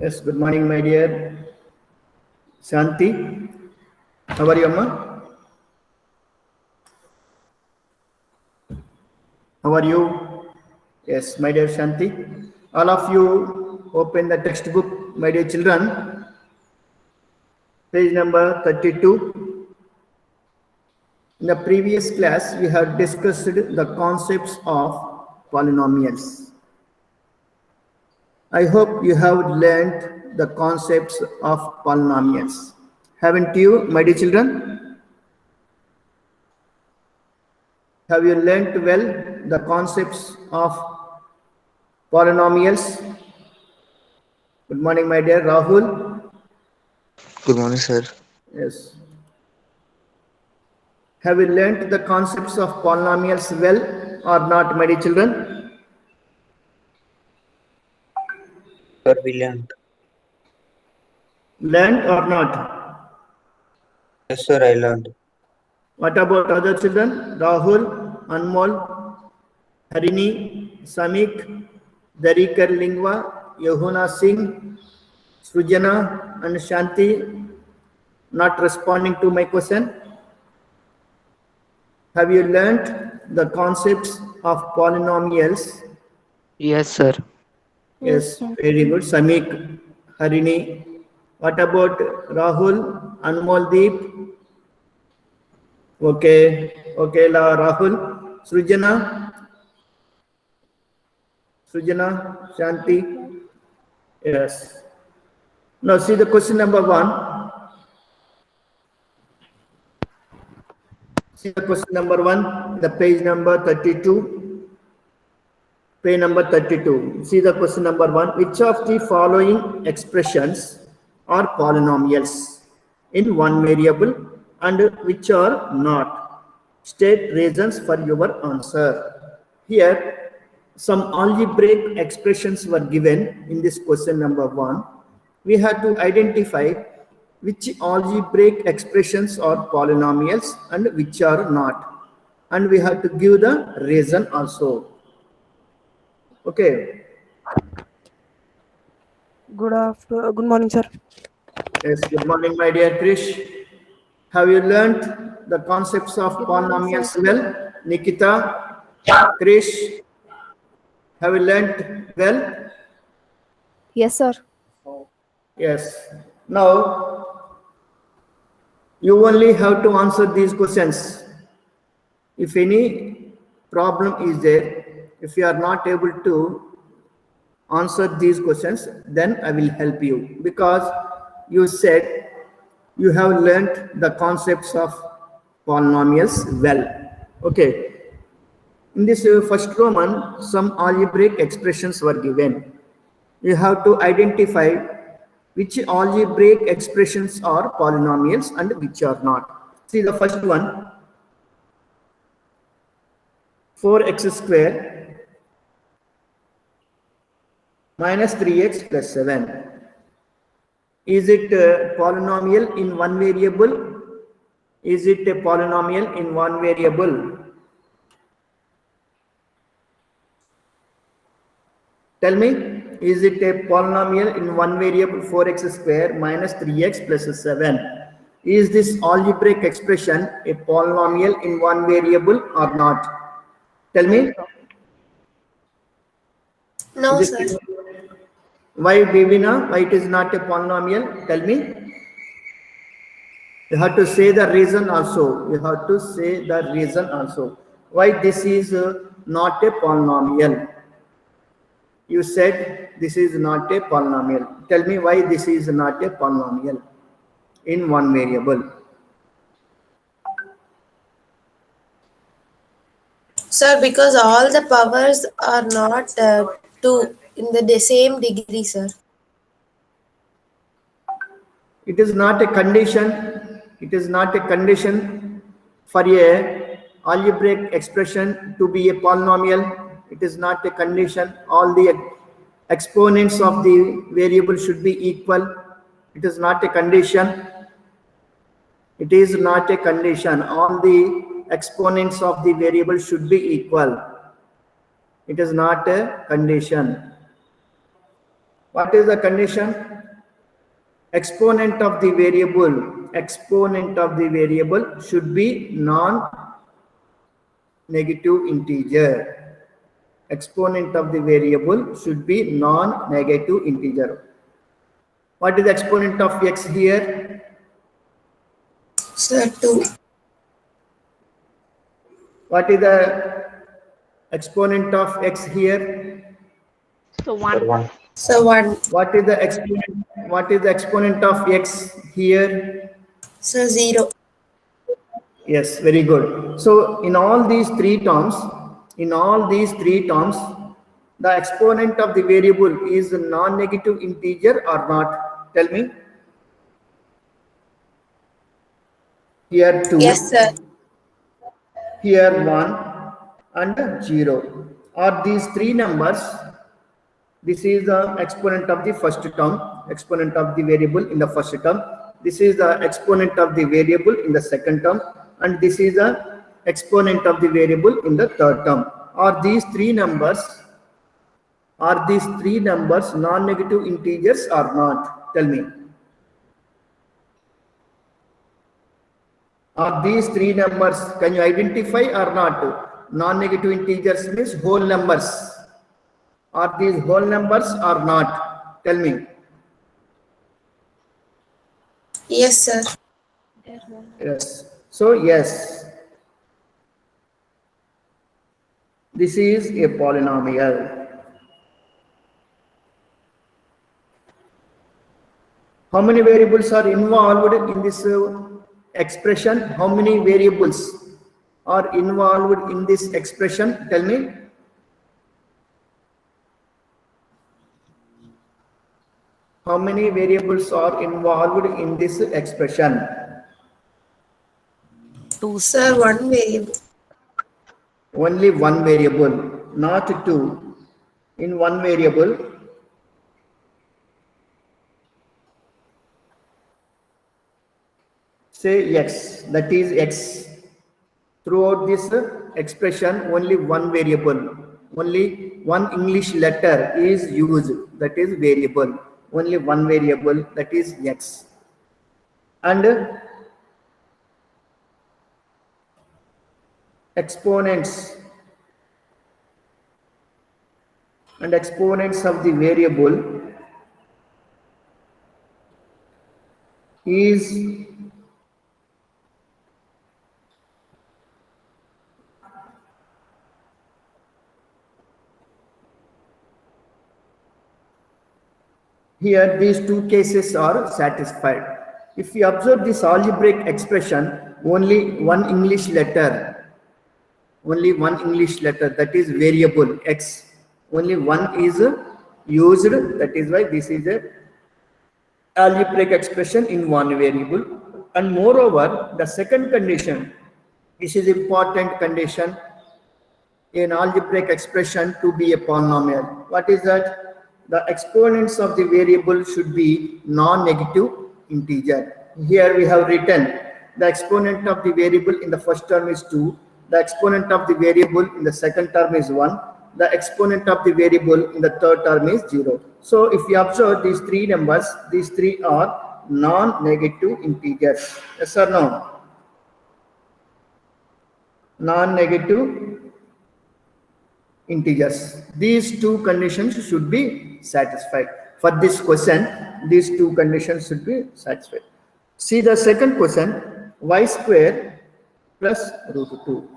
Yes, good morning, my dear Shanti. How are you, Amma? How are you? Yes, my dear Shanti. All of you open the textbook, my dear children. Page number 32. In the previous class, we have discussed the concepts of polynomials. I hope you have learned the concepts of polynomials. Haven't you, my dear children? Have you learnt well the concepts of polynomials? Good morning, my dear Rahul. Good morning, sir. Yes. Have you learnt the concepts of polynomials well or not, my dear children? Sir, we learned. Learned or not? Yes, sir, I learned. What about other children? Rahul, Anmol, Harini, Samik, Darikar Lingwa, Yohuna Singh, Sujana, and Shanti not responding to my question. Have you learnt the concepts of polynomials? Yes, sir. Yes, very good. Samik, Harini. What about Rahul, Anmoldeep? Okay, Rahul. Sujana, Shanti. Yes. Now see the question number 1. See the question number 1, the page number 32. Page number 32. See the question number 1. Which of the following expressions are polynomials in one variable and which are not? State reasons for your answer. Here, some algebraic expressions were given in this question number 1. We had to identify which algebraic expressions are polynomials and which are not. And we have to give the reason also. Okay. Good morning, sir. Yes, good morning, my dear Krish. Have you learned the concepts of polynomials well? Nikita, Krish, have you learned well? Yes, sir. Yes. Now, you only have to answer these questions. If any problem is there, if you are not able to answer these questions, then I will help you, because you said you have learned the concepts of polynomials well. Okay. In this first Roman, some algebraic expressions were given. You have to identify which algebraic expressions are polynomials and which are not. See the first one, 4x square minus 3x plus 7. Is it a polynomial in one variable? Is it a polynomial in one variable? Tell me, is it a polynomial in one variable 4x square minus 3x plus 7? Is this algebraic expression a polynomial in one variable or not? Tell me. No, Is sir. it, why, Bivina? Why it is not a polynomial? Tell me. You have to say the reason also. You have to say the reason also. Why this is not a polynomial? You said this is not a polynomial. Tell me why this is not a polynomial in one variable. Sir, because all the powers are not 2 in the same degree, sir. It is not a condition. It is not a condition for a algebraic expression to be a polynomial. It is not a condition. All the exponents of the variable should be equal. It is not a condition. It is not a condition. All the exponents of the variable should be equal. It is not a condition. What is the condition? exponent of the variable should be non-negative integer. Exponent of the variable should be non-negative integer. What is the exponent of x here? Sir, 2. What is the exponent of x here? So Sir, 1. So 1. What is the exponent of x here? So 0. Yes, very good. So in all these three terms, the exponent of the variable is a non-negative integer or not? Tell me. Here 2. Yes, sir. Here 1 and 0. Are these three numbers? This is the exponent of the first term, exponent of the variable in the first term. This is the exponent of the variable in the second term, and this is the exponent of the variable in the third term. Are these three numbers non-negative integers or not? Tell me. Are these three numbers, can you identify or not? Non-negative integers means whole numbers. Are these whole numbers or not? Tell me. Yes, sir. Yes. So yes, this is a polynomial. How many variables are involved in this expression? How many variables are involved in this expression? Tell me. How many variables are involved in this expression? 2. Sir, 1 variable. Only one variable, not two. In one variable, say x, that is x. Throughout this expression, only one variable, only one English letter is used, that is variable. Only one variable, that is x. And exponents of the variable is here. These two cases are satisfied. If you observe this algebraic expression, only one English letter, that is variable x, only one is used. That is why this is a algebraic expression in one variable. And moreover, the second condition, this is important condition in algebraic expression to be a polynomial. What is that? The exponents of the variable should be non-negative integer. Here we have written the exponent of the variable in the first term is 2, the exponent of the variable in the second term is 1, the exponent of the variable in the third term is 0. So if you observe these three numbers, these three are non-negative integers. Yes or no? Non-negative integers. These two conditions should be satisfied. For this question, these two conditions should be satisfied. See the second question, y square plus root 2.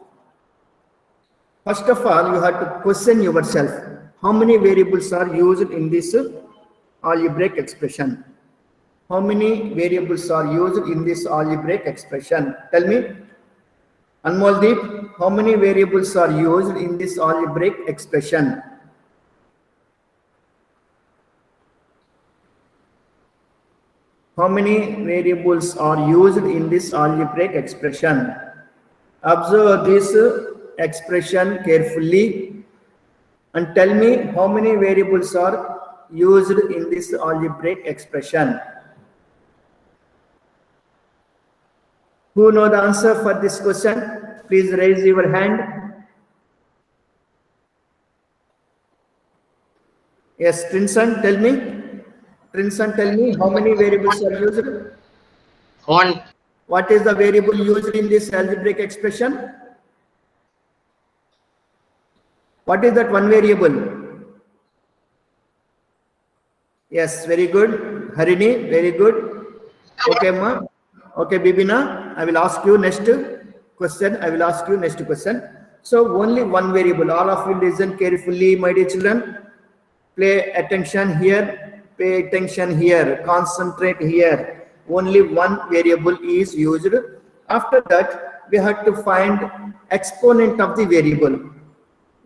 First of all, you have to question yourself, how many variables are used in this algebraic expression? How many variables are used in this algebraic expression? Tell me. Anmoldeep, how many variables are used in this algebraic expression? How many variables are used in this algebraic expression? Observe this expression carefully and tell me how many variables are used in this algebraic expression. Who know the answer for this question? Please raise your hand. Yes, Trinson, tell me. Princeton, tell me how many variables are used? 1. What is the variable used in this algebraic expression? What is that one variable? Yes, very good. Harini, very good. Okay, ma. Okay, Bibina, I will ask you next question. I will ask you next question. So only one variable. All of you listen carefully, my dear children. Pay attention here. Pay attention here. Concentrate here. Only one variable is used. After that, we have to find exponent of the variable.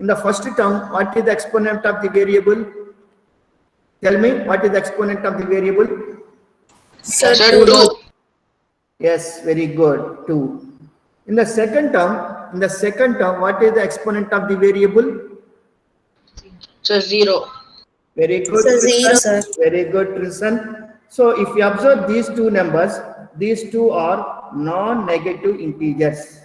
In the first term, what is the exponent of the variable? Tell me, what is the exponent of the variable? Sir, Sir, 2. Yes, very good. 2. In the second term, what is the exponent of the variable? Sir, 0. Very good. Sir, 0, sir. Very good, Tristan. So if you observe these two numbers, these two are non-negative integers.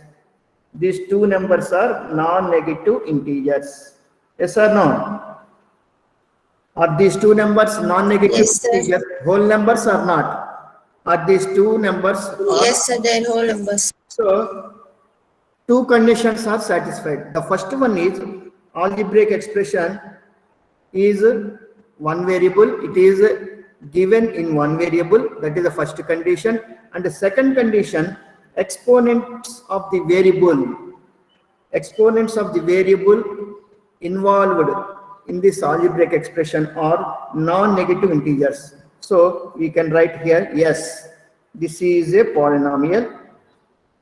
These two numbers are non-negative integers. Yes or no? Are these two numbers non-negative Yes, sir. integers? Whole numbers or not? Are these two numbers? Yes, sir, they're whole numbers. So, two conditions are satisfied. The first one is algebraic expression is one variable. It is given in one variable. That is the first condition. And the second condition, exponents of the variable involved in this algebraic expression are non-negative integers. So we can write here, yes, this is a polynomial.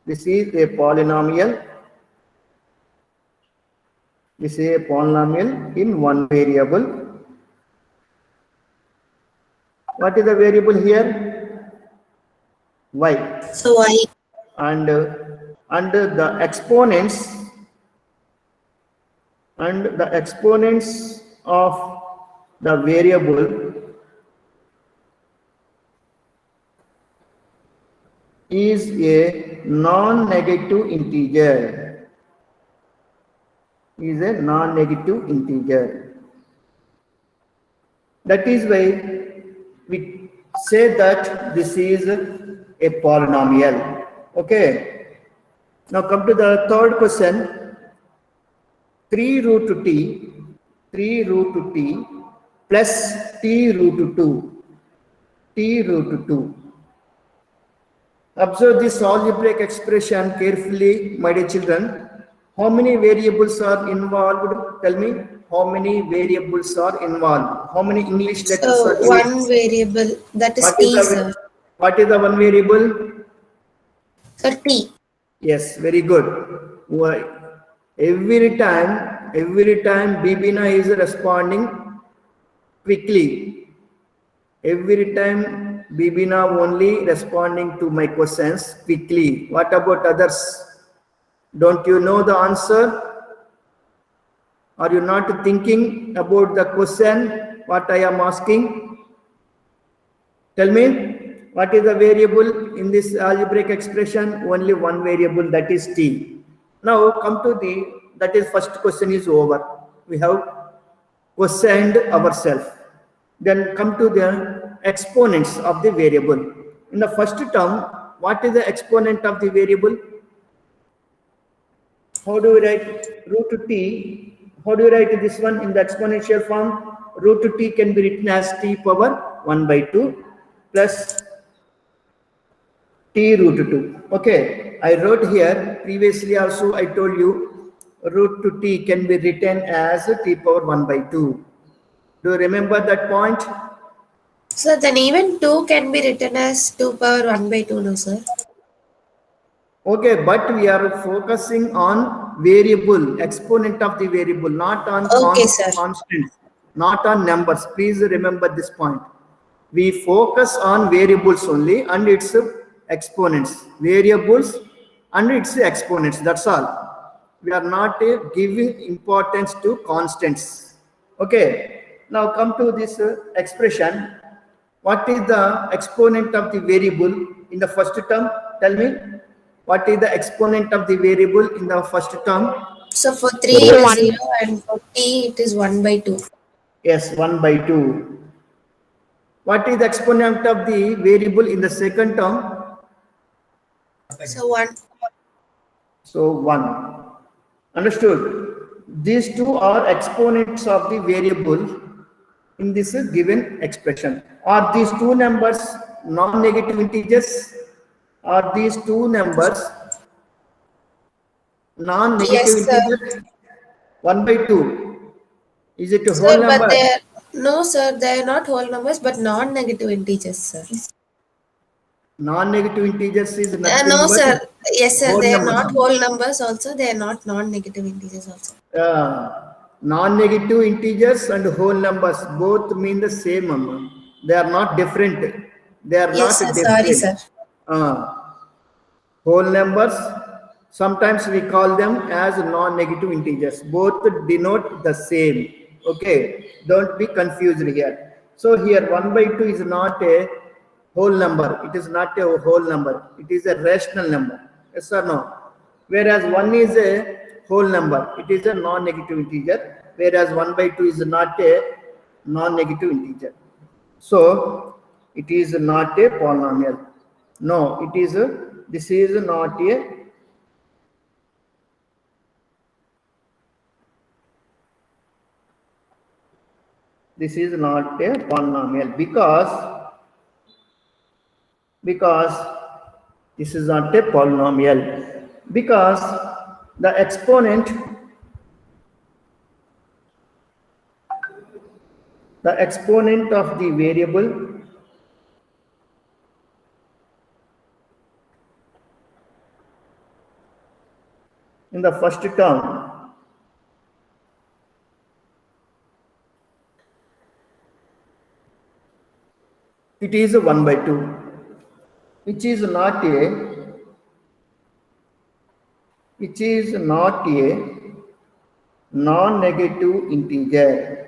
This is a polynomial. This is a polynomial in one variable. What is the variable here? Y. So why? And the exponents of the variable is a non-negative integer. Is a non-negative integer. That is why we say that this is a polynomial. Okay. Now come to the third question. 3 root t plus t root 2. Observe this algebraic expression carefully, my dear children. How many variables are involved? Tell me, how many variables are involved? How many English letters are So used? one variable, that is What t, is the- sir. What is the one variable? Sir, t. Yes, very good. Why? Every time Bibina is responding quickly. Every time Bibina only responding to my questions quickly. What about others? Don't you know the answer? Are you not thinking about the question what I am asking? Tell me, what is the variable in this algebraic expression? Only one variable, that is t. Now come to that is first question is over. We have questioned ourselves. Then come to the exponents of the variable. In the first term, what is the exponent of the variable? How do we write root t? How do you write this one in the exponential form? Root t can be written as t power 1 by 2 plus t root 2. Okay, I wrote here previously also I told you root t can be written as t power 1 by 2. Do you remember that point? So then even 2 can be written as 2 power 1 by 2, no, sir? Okay, but we are focusing on variable, exponent of the variable, not on Okay, sir. constants, not on numbers. Please remember this point. We focus on variables only and its exponents. Variables and its exponents, that's all. We are not giving importance to constants. Okay, now come to this expression. What is the exponent of the variable in the first term? Tell me. What is the exponent of the variable in the first term? So for 3 it is 0 and for t it is 1 by 2. Yes, 1 by 2. What is the exponent of the variable in the second term? So 1. So 1. Understood? These two are exponents of the variable in this given expression. Are these two numbers non-negative integers? Are these two numbers non-negative Yes, sir. integers? 1 by 2. Is it a whole Sir, but number? they're no, sir. They're not whole numbers, but non-negative integers, sir. Non-negative integers is nothing No, but sir. Yes, sir. whole They are numbers. not whole numbers. Also, they are not non-negative integers. Also. Non-negative integers and whole numbers both mean the same. They are not different. They are Yes, not sir. Sorry, different. sir. Whole numbers, sometimes we call them as non-negative integers. Both denote the same. Okay, don't be confused here. So here 1 by 2 is not a whole number. It is not a whole number. It is a rational number. Yes or no? Whereas 1 is a whole number. It is a non-negative integer. Whereas 1 by 2 is not a non-negative integer. So it is not a polynomial. No, it is this is not a polynomial because this is not a polynomial because the exponent of the variable in the first term it is 1 by 2, which is not a non-negative integer.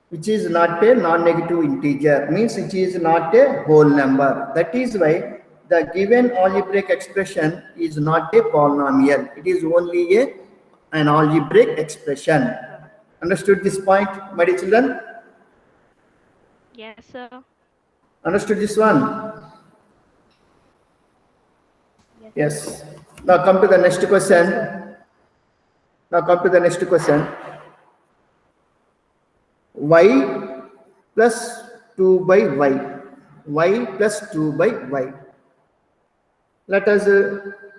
Which is not a non-negative integer, means it is not a whole number. That is why the given algebraic expression is not a polynomial. It is only an algebraic expression. Understood this point, my dear children? Yes, sir. Understood this one? Yes. Now come to the next question. Y plus 2 by y plus 2 by y. Let us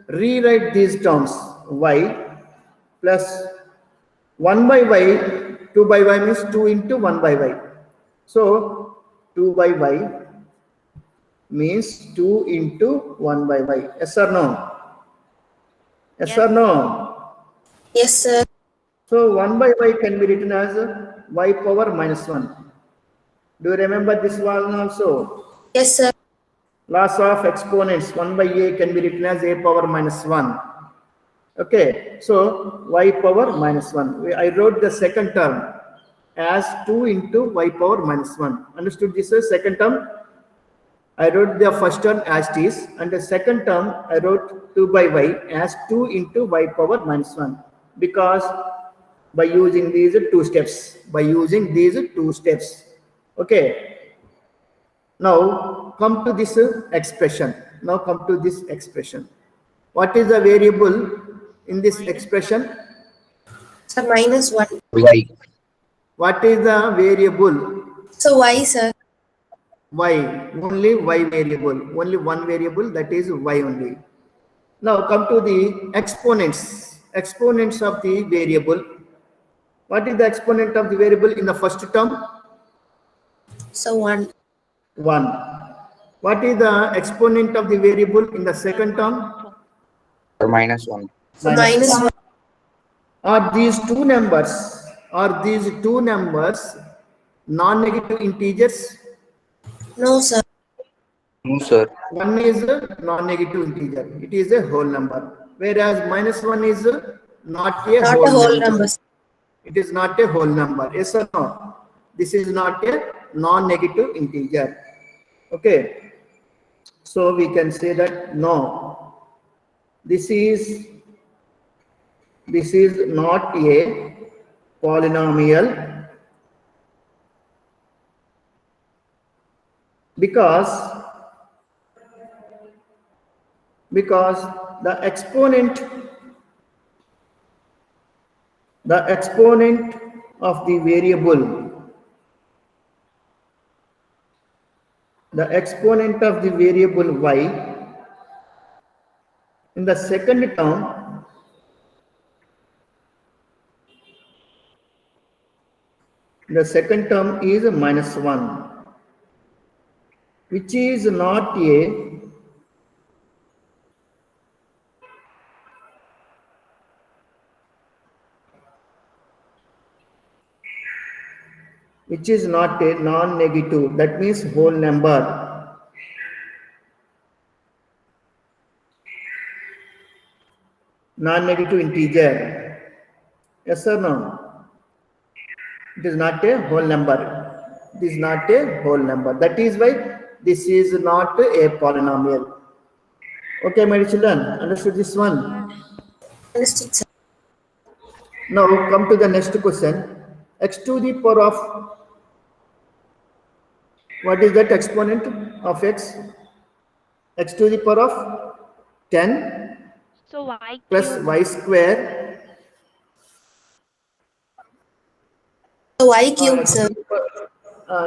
rewrite these terms. Y plus 1 by y, 2 by y means 2 into 1 by y. So 2 by y means 2 into 1 by y. Yes or no? Yes or no? Yes, sir. So 1 by y can be written as y power minus 1. Do you remember this one also? Yes, sir. Laws of exponents, 1 by a can be written as a power minus 1. Okay, so y power minus 1. I wrote the second term as 2 into y power minus 1. Understood this second term? I wrote the first term as it is, and the second term I wrote 2 by y as 2 into y power minus 1, because by using these two steps. Okay. Now come to this expression. What is the variable in this expression? Sir, minus 1. Y. What is the variable? So y, sir. Y. Only y variable. Only one variable, that is y only. Now come to the exponents. Exponents of the variable. What is the exponent of the variable in the first term? So 1. 1. What is the exponent of the variable in the second term? Or minus 1. So minus 1. Are these two numbers non-negative integers? No, sir. No, sir. 1 is a non-negative integer. It is a whole number. Whereas minus 1 is not a Not whole a whole number. number. It is not a whole number. Yes or no? This is not a non-negative integer. Okay. So we can say that no. This is not a polynomial because the exponent of the variable y in the second term is -1, which is not a non-negative, that means whole number. Non-negative integer. Yes or no? It is not a whole number. It is not a whole number. That is why this is not a polynomial. Okay, my children, understood this one? Understood, sir. Now come to the next question. X to the power of, what is that exponent of x? X to the power of 10 So y plus cube. y square. Y cube, sir.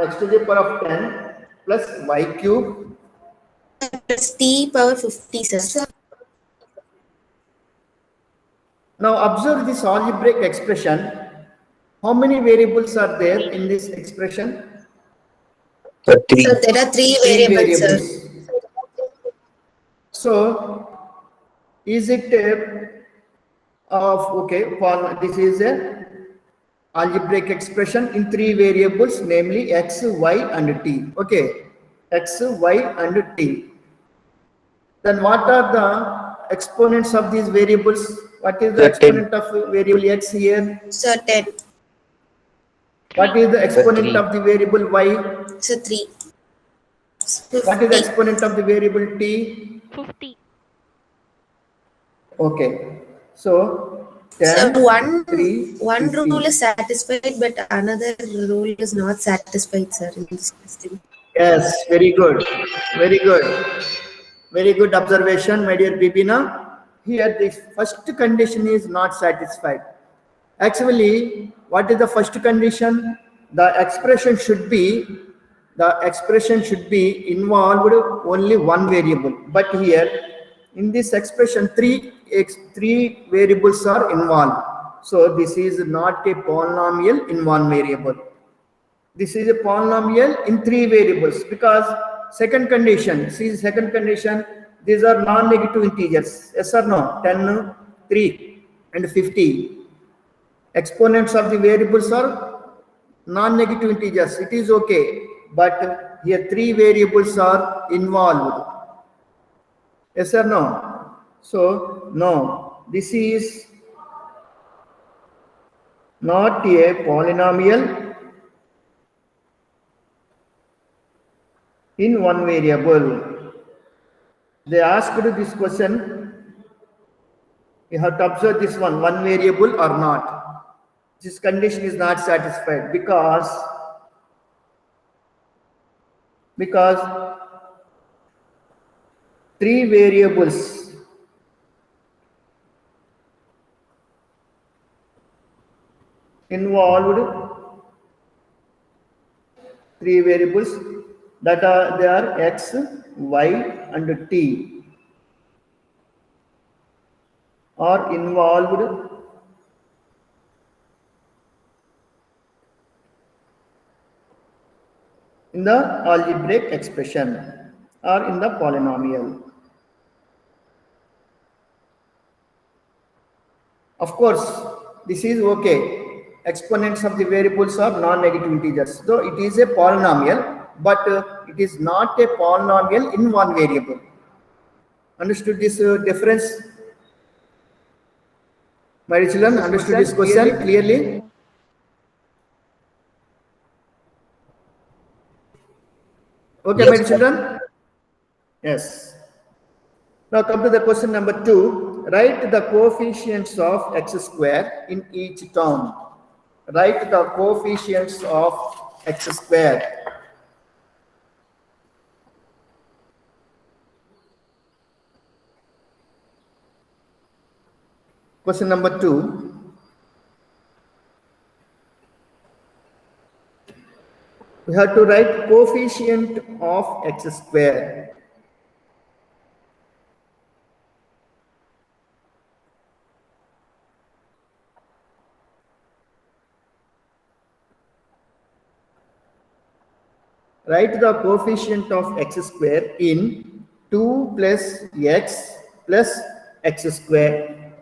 X to the power of 10 plus y cube Plus t power 50, sir. Now observe this algebraic expression. How many variables are there in this expression? Sir, 3. So there are three variables, sir. So is it this is a algebraic expression in three variables, namely x, y and t. Okay, x, y and t. Then what are the exponents of these variables? What is the Sir, 10. exponent of variable x here? So 10. What is the exponent 3. of the variable y? So 3. What is the 50. exponent of the variable t? 50. Okay, so 10, So one 3, one 50. rule is satisfied, but another rule is not satisfied, sir, in this question. Yes, very good, very good, very good observation, my dear Bibina. Here, the first condition is not satisfied. Actually, what is the first condition? The expression should be involved only one variable. But here, in this expression, three variables are involved. So this is not a polynomial in one variable. This is a polynomial in three variables because second condition, these are non-negative integers. Yes or no? 10, 3 and 50. Exponents of the variables are non-negative integers. It is okay. But here three variables are involved. Yes or no? So, no. This is not a polynomial in one variable. They asked this question, you have to observe this one variable or not. This condition is not satisfied because three variables involved, three variables that are x, y and t are involved in the algebraic expression or in the polynomial. Of course, this is okay. Exponents of the variables are non-negative integers. Though it is a polynomial, but it is not a polynomial in one variable. Understood this difference? My children, understood this question clearly? Okay, my children? Yes. Now come to the question number 2. Write the coefficients of x square in each term. write the coefficients of x square. Question number 2. We have to write coefficient of x square. Write the coefficient of x square in 2 plus x plus x square.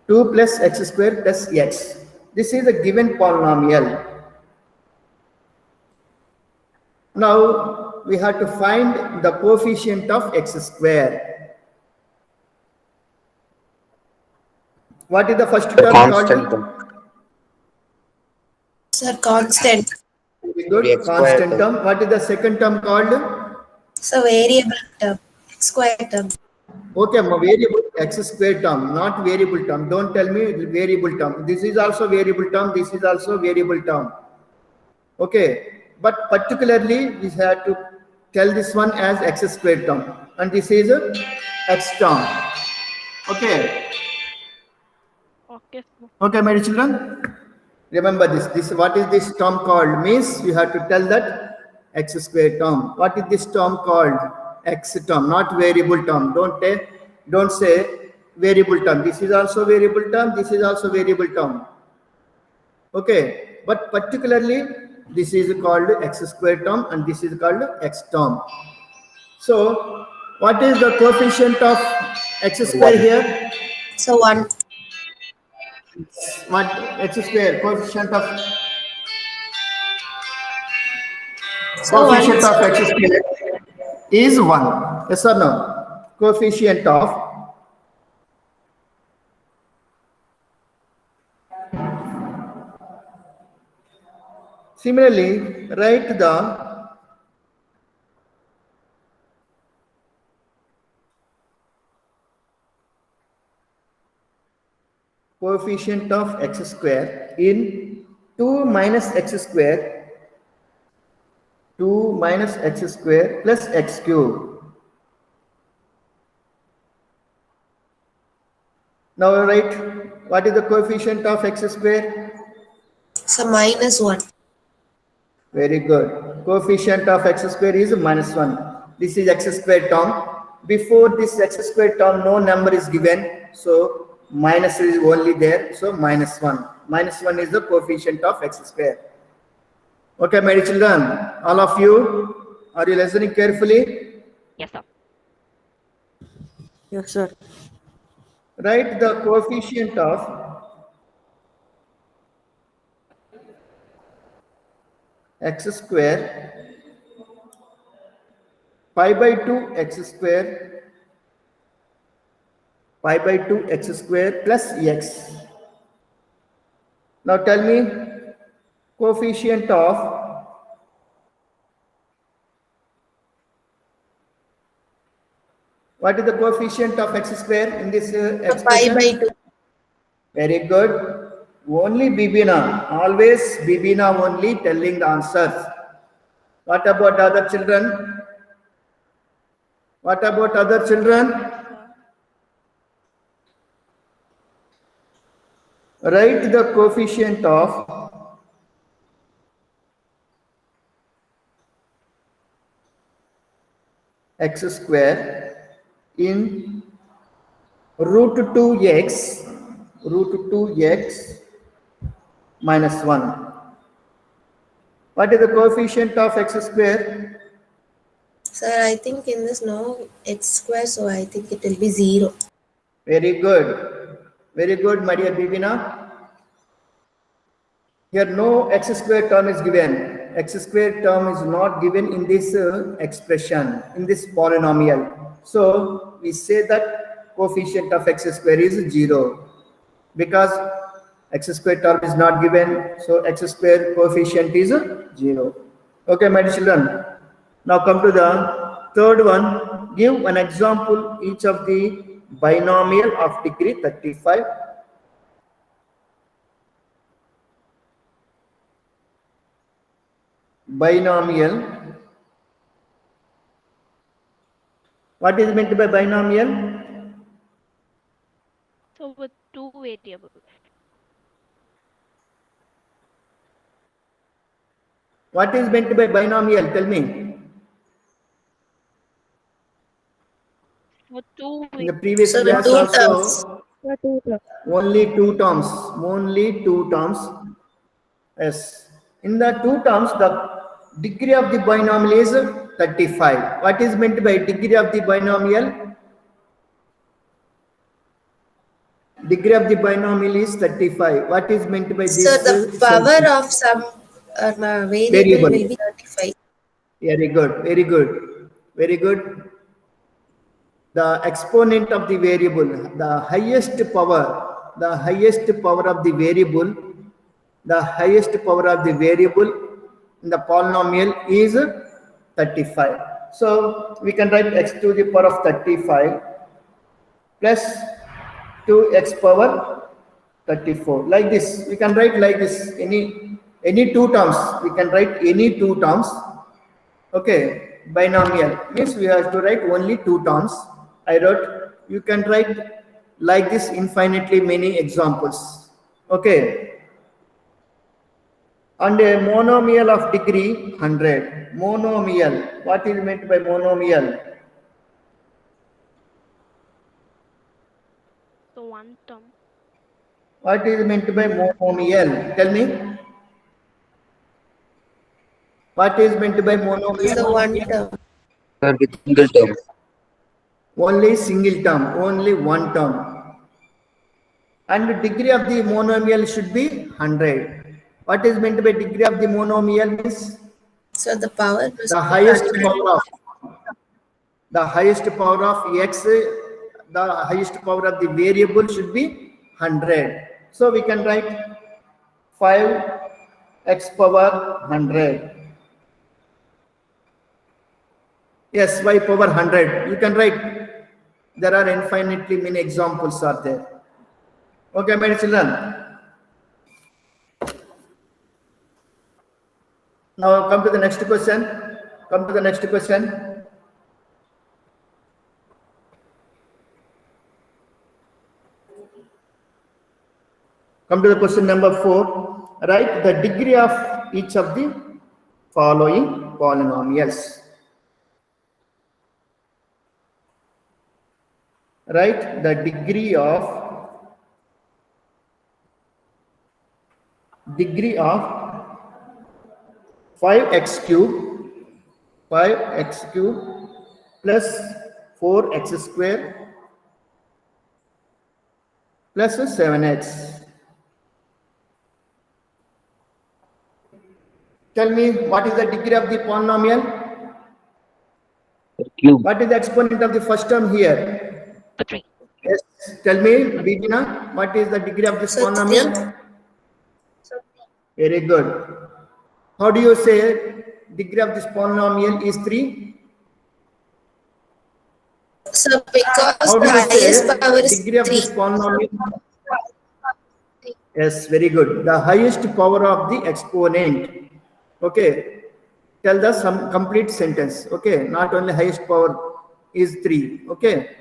2 plus x square plus x. This is a given polynomial. Now we have to find the coefficient of x square. What is the first The term constant called? term. Sir, constant. Very good. X square Constant term. term. What is the second term called? So variable term, square term. Okay, variable x square term, not variable term. Don't tell me variable term. This is also variable term. This is also variable term. Okay, but particularly we have to tell this one as x square term, and this is a x term. Okay. Okay, sir. Okay, my children. Remember this. This what is this term called? Means you have to tell that x square term. What is this term called? X term, not variable term. Don't say variable term. This is also variable term. This is also variable term. Okay, but particularly this is called x square term and this is called x term. So what is the coefficient of x square here? So 1. What x square coefficient of So 1 coefficient of x square is 1. Yes or no? Coefficient of similarly write the coefficient of x square in 2 minus x square 2 minus x square plus x cube. Now write what is the coefficient of x square? So minus 1. Very good. Coefficient of x square is minus 1. This is x square term. Before this x square term, no number is given. So minus is only there. So minus 1. Minus 1 is the coefficient of x square. Okay, my children. All of you, are you listening carefully? Yes, sir. Yes, sir. Write the coefficient of x square pi by 2 x square pi by 2 x square plus x. Now tell me coefficient of what is the coefficient of x square in this So pi expression? by 2. Very good. Only Bibina, always Bibina only telling the answers. What about other children? What about other children? Write the coefficient of x square in root 2x minus 1. What is the coefficient of x square? Sir, I think in this no x square, so I think it will be 0. Very good. Very good, my dear Bibina. Here no x square term is given. X square term is not given in this expression, in this polynomial. So we say that coefficient of x square is 0 because x square term is not given. So x square coefficient is 0. Okay, my dear children. Now come to the third one. Give an example each of the binomial of degree 35. binomial. What is meant by binomial? So with two variables. What is meant by binomial? Tell me. For two In the va- previous So with class two terms. also, only two terms. Only two terms. Yes. In the two terms, the degree of the binomial is 35. What is meant by degree of the binomial? Degree of the binomial is 35. What is meant by So this the power sentence? of some variable Variable. will be 35. Very good. Very good. Very good. The exponent of the variable, the highest power of the variable, the highest power of the variable in the polynomial is 35. So we can write x to the power of 35 plus 2x power 34. Like this, we can write like this. Any two terms, we can write any two terms. Okay, binomial means we have to write only two terms. I wrote, you can write like this infinitely many examples. Okay, and a monomial of degree 100. Monomial, what is meant by monomial? so one term. What is meant by monomial? Tell me. What is meant by So monomial? one term. Sir, with single term. Only single term, only one term. And the degree of the monomial should be 100. What is meant by degree of the monomial means So the power must the be highest 100. power of x, the highest power of the variable should be 100. So we can write 5x power 100. Yes, y power 100. You can write. There are infinitely many examples are there. Okay, my children. Now come to the next question. Come to the next question. Come to the question number 4. Write the degree of each of the following polynomials. Write the degree of 5x cube plus 4x square plus 7x. Tell me, what is the degree of the polynomial? Cube. What is the exponent of the first term here? 3. Yes. Tell me, Bibina, what is the degree of this So polynomial? Very good. How do you say degree of this polynomial is 3? So because How do the you highest say power is degree of 3. this polynomial? Yes, very good. The highest power of the exponent. Okay. Tell the some complete sentence. Okay. Not only highest power is 3. Okay.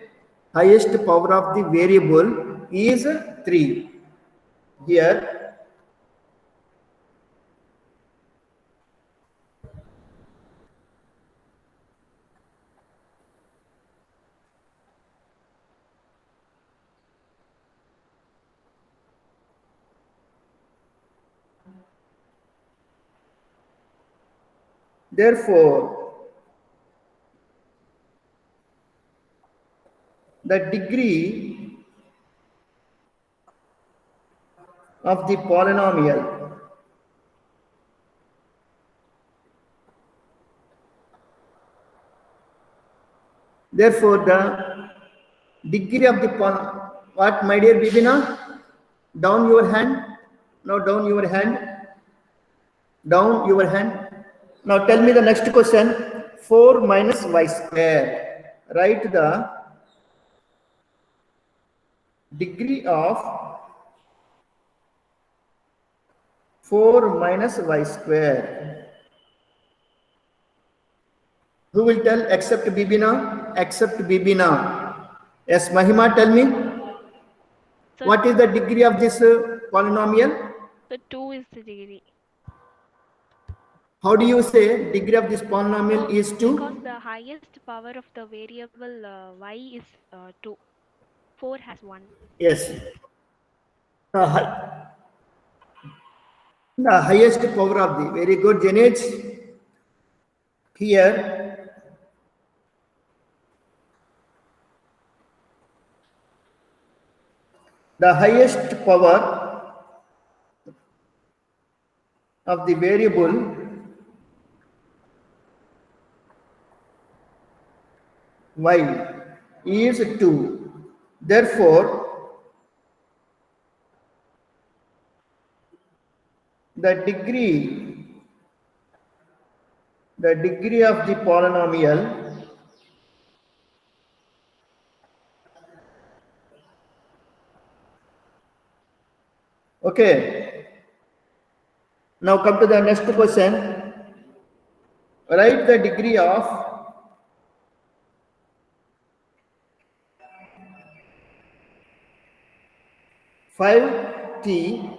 Highest power of the variable is 3. Here. Therefore, the degree of the polynomial therefore the degree of the what, my dear Bibina? Down your hand. Now down your hand. Down your hand. Now tell me the next question. 4 minus y square. Write the degree of 4 minus y square. Who will tell except Bibina? Except Bibina. Yes, Mahima, tell me. So, What is the degree of this polynomial? so 2 is the degree. How do you say degree of this polynomial So, is because 2? the highest power of the variable y is 2. 4 has 1. Yes. The, hi- the highest power of the, very good, Janet. Here, the highest power of the variable y is 2. Therefore, the degree of the polynomial okay. Now come to the next question. Write the degree of 5t.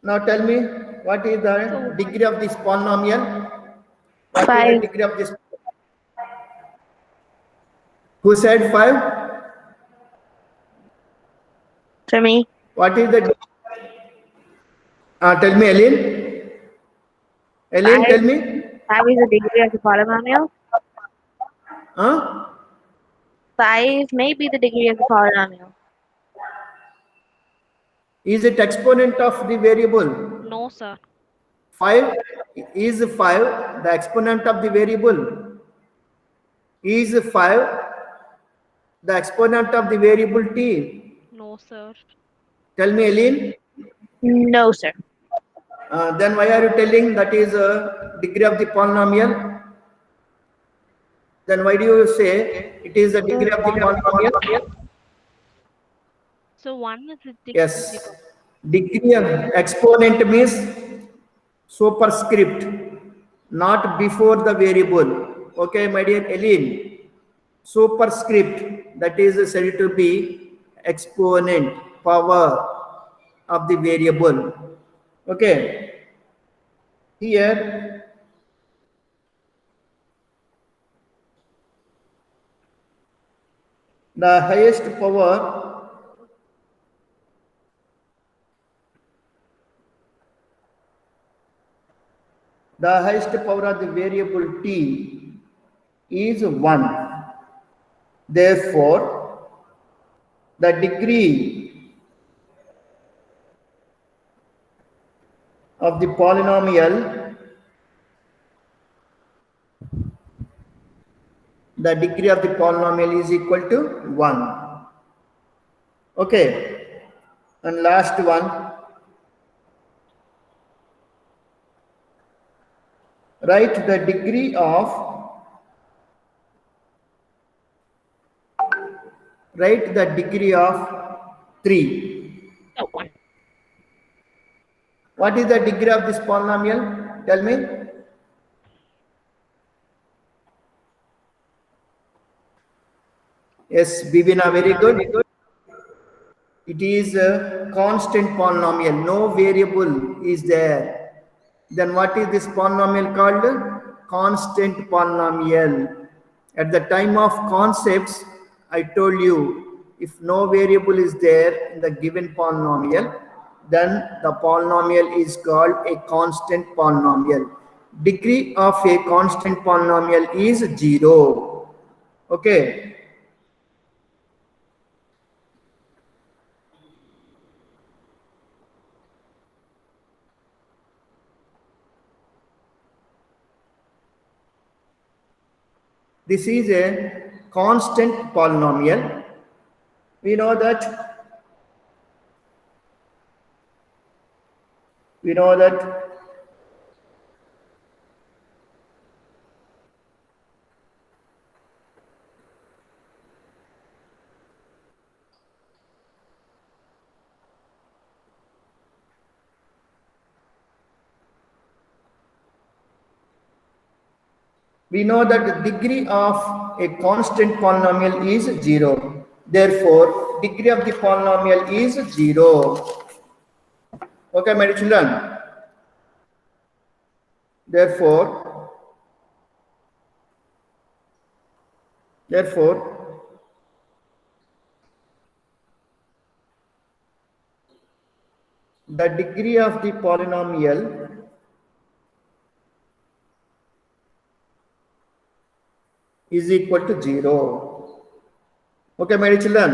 Now tell me what is the So, degree of this polynomial? What is the 5. degree of this? Who said 5? For me. What is the tell me, Ellen. Ellen, 5. tell me. 5 is the degree of the polynomial. Huh? 5 may be the degree of the polynomial. Is it exponent of the variable? no, sir. 5 is 5 the exponent of the variable? Is 5 the exponent of the variable t? No, sir. Tell me, Ellen. No, sir. Then why are you telling that is a degree of the polynomial? Then why do you say it is the degree of the polynomial? So, 1 is the degree of the Yes. Degree of exponent means superscript, not before the variable. Okay, my dear Ellen. Superscript, that is said to be exponent, power of the variable. Okay. Here, the highest power of the variable t is 1. Therefore, the degree of the polynomial, is equal to 1. Okay. And last one, write the degree of 3. So, 1. What is the degree of this polynomial? Tell me. Yes, Bibina, very good. It is a constant polynomial. No variable is there. Then what is this polynomial called? Constant polynomial. At the time of concepts, I told you, if no variable is there in the given polynomial, then the polynomial is called a constant polynomial. Degree of a constant polynomial is 0. Okay. This is a constant polynomial. We know that we know that We know that the degree of a constant polynomial is 0. Therefore, degree of the polynomial is 0. Okay, my dear children. Therefore, the degree of the polynomial is equal to 0. Okay, my dear children.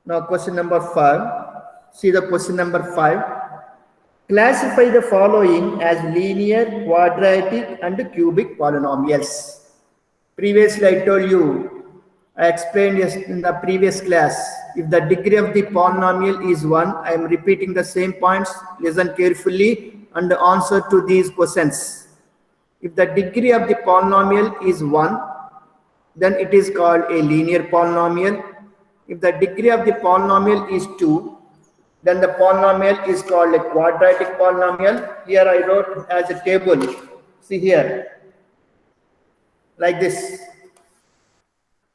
Now, question number 5. See the question number 5. Classify the following as linear, quadratic, and cubic polynomials. Previously, I told you, I explained in the previous class, if the degree of the polynomial is 1, I am repeating the same points. Listen carefully and answer to these questions. If the degree of the polynomial is 1, then it is called a linear polynomial. If the degree of the polynomial is 2, then the polynomial is called a quadratic polynomial. Here I wrote as a table. See here, like this.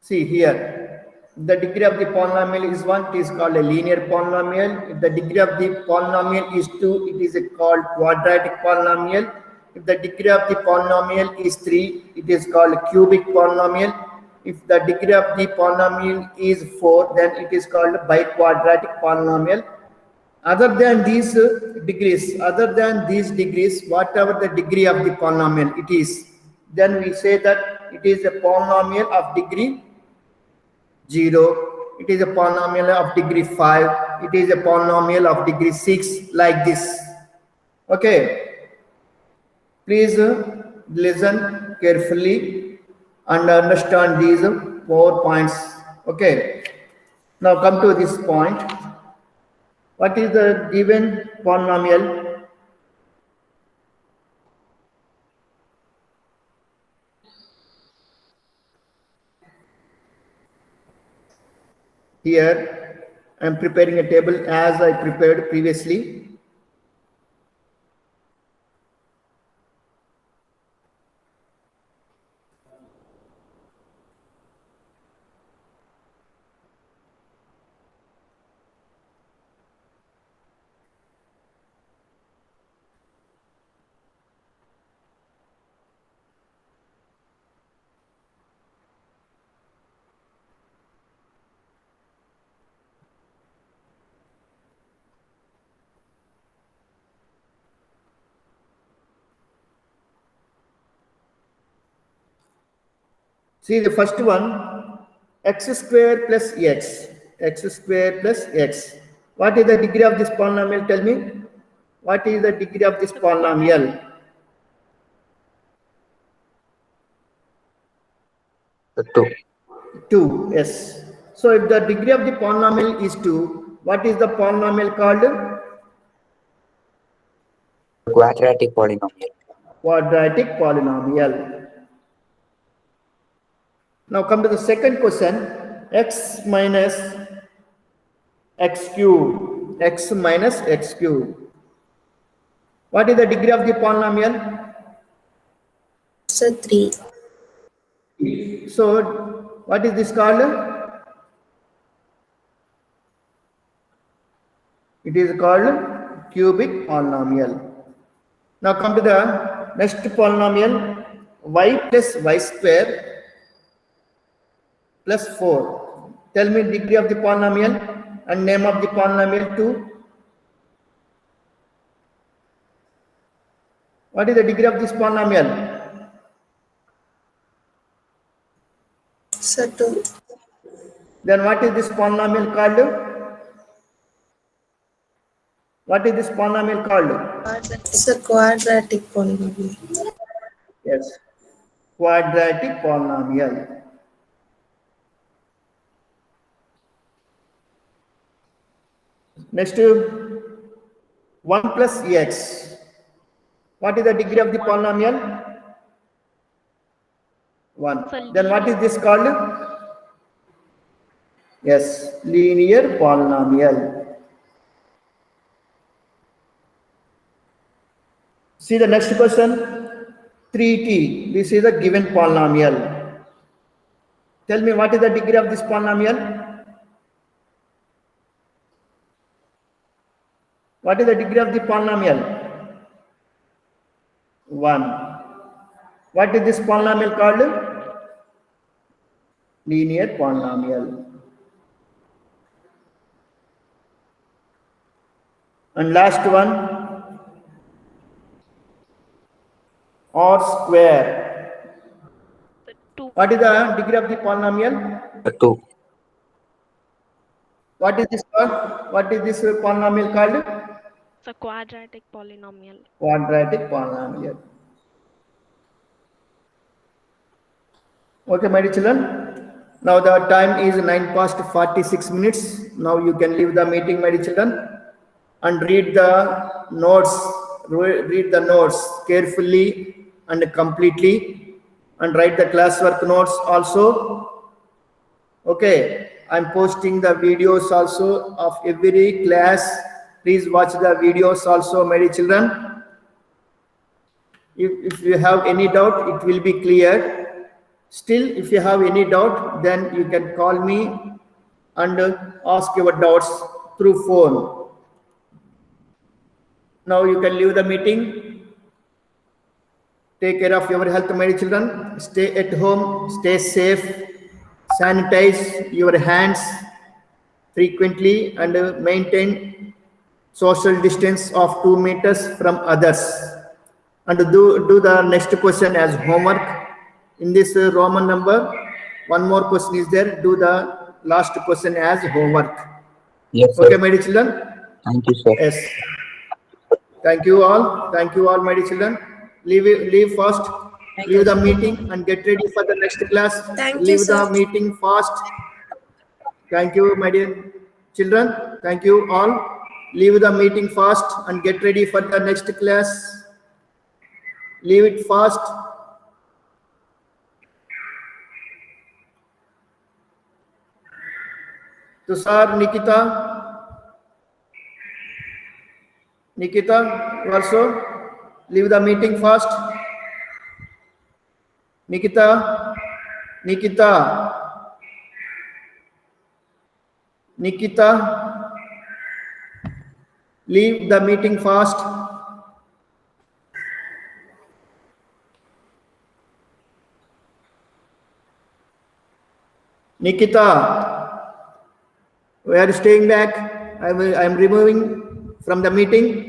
See here, if the degree of the polynomial is 1, it is called a linear polynomial. If the degree of the polynomial is 2, it is called quadratic polynomial. If the degree of the polynomial is 3, it is called a cubic polynomial. If the degree of the polynomial is 4, then it is called a biquadratic polynomial. Other than these degrees, whatever the degree of the polynomial it is, then we say that it is a polynomial of degree 0, it is a polynomial of degree 5, it is a polynomial of degree 6, like this. Okay, please listen carefully and understand these 4 points. Okay, now come to this point. What is the given polynomial? Here, I am preparing a table as I prepared previously. See the first one, x square plus x. X square plus x. What is the degree of this polynomial? Tell me. What is the degree of this polynomial? 2. 2, yes. So if the degree of the polynomial is 2, what is the polynomial called? Quadratic polynomial. Quadratic polynomial. Now come to the second question, x minus x cube. X minus x cube. What is the degree of the polynomial? So 3. So what is this called? It is called cubic polynomial. Now come to the next polynomial, y plus y square plus 4. Tell me degree of the polynomial and name of the polynomial too. What is the degree of this polynomial? So 2. Then what is this polynomial called? What is this polynomial called? It's a quadratic polynomial. Yes, quadratic polynomial. Next, 1 plus x. What is the degree of the polynomial? 1. Then what is this called? Yes, linear polynomial. See the next question. 3t. This is a given polynomial. Tell me what is the degree of this polynomial? What is the degree of the polynomial? 1. What is this polynomial called? Linear polynomial. And last one, R square. The 2. What is the degree of the polynomial? 2. What is this called? What is this polynomial called? It's a quadratic polynomial. Quadratic polynomial. Okay, my dear children. Now the time is 9 past 46 minutes. Now you can leave the meeting, my dear children, and read the notes. Read the notes carefully and completely, and write the classwork notes also. Okay, I'm posting the videos also of every class. Please watch the videos also, my dear children. If you have any doubt, it will be clear. Still, if you have any doubt, then you can call me and ask your doubts through phone. Now you can leave the meeting. Take care of your health, my dear children. Stay at home, stay safe, sanitize your hands frequently, and maintain social distance of 2 meters from others. And do the next question as homework. In this Roman number, one more question is there. Do the last question as homework. Yes, sir. Okay, my dear children? Thank you, sir. Yes. Thank you all. Thank you all, my dear children. Leave fast. Leave the meeting and get ready for the next class. Thank you, Leave sir. the meeting fast. Thank you, my dear children. Thank you all. Leave the meeting fast and get ready for the next class. Leave it fast. Tushar, Nikita, also leave the meeting fast. Nikita, leave the meeting fast. Nikita, we are staying back. I am removing from the meeting.